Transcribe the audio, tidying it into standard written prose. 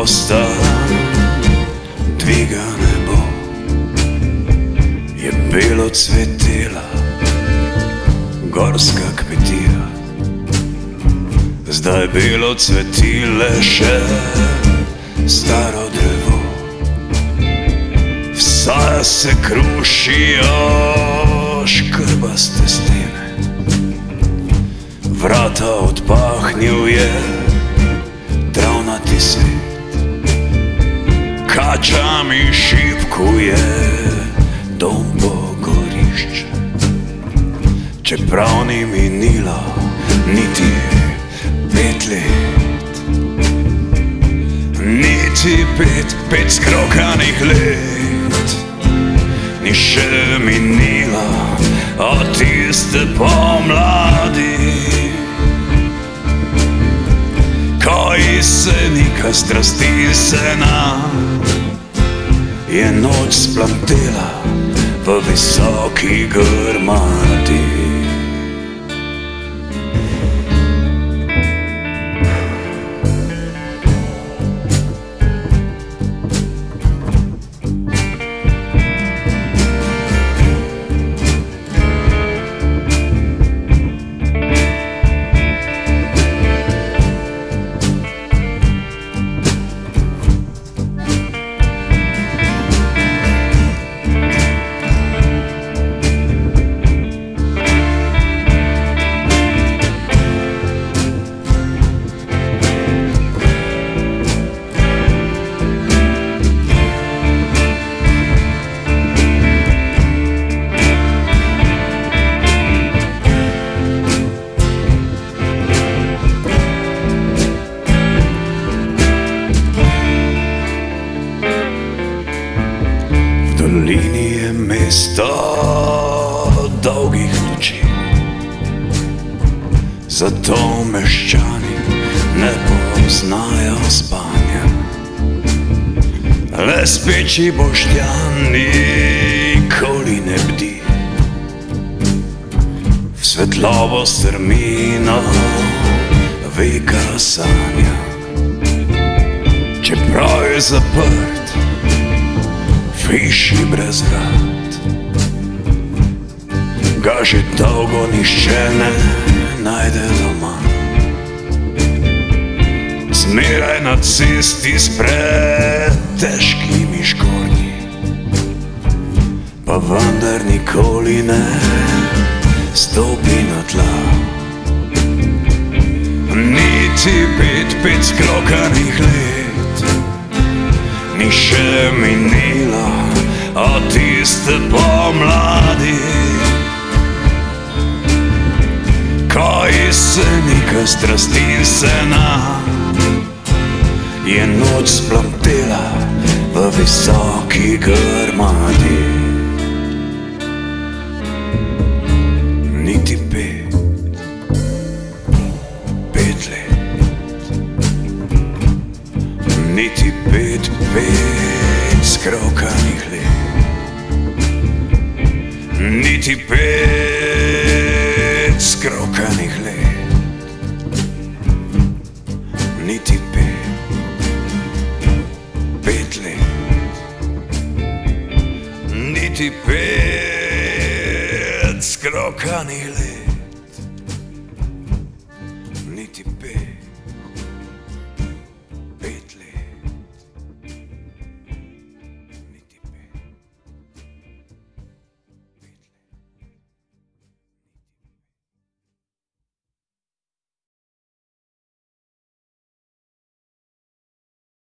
mosta dviga nebo, je belo cvetela gorska kmetija. Zdaj belo cvetile še staro drevo, vsaja se krušijo škrbaste stene. Vrata odpahnil je travnati svet, kačami šipkuje dom pogorišče. Čeprav ni minilo niti 5 let, niti pet skrokanih let, ni še minila od tiste pomladi, ko jesenika strasti se nam je noč splantela v visoki grmadi. V dolini je mesto dolgih noči, zato meščani ne poznajo spanja. Le speči Boštjan nikoli ne bdi, v svetlobo strmino veka sanja. Čeprav je zaprt v hiši brez vrat, ga že dolgo nišče ne najde doma. Zmeraj na cesti s pretežkimi škornji, pa vendar nikoli ne stopi na tla. Niti pet skrokanih let ni še minila od tiste pomladi, ko jesenika strasti se nam je noč splantela v visoki grmadi. Niti 5 let, niti pet skrokanih let, niti 5 skrokanih let, niti 5 let, niti 5 skrokanih let.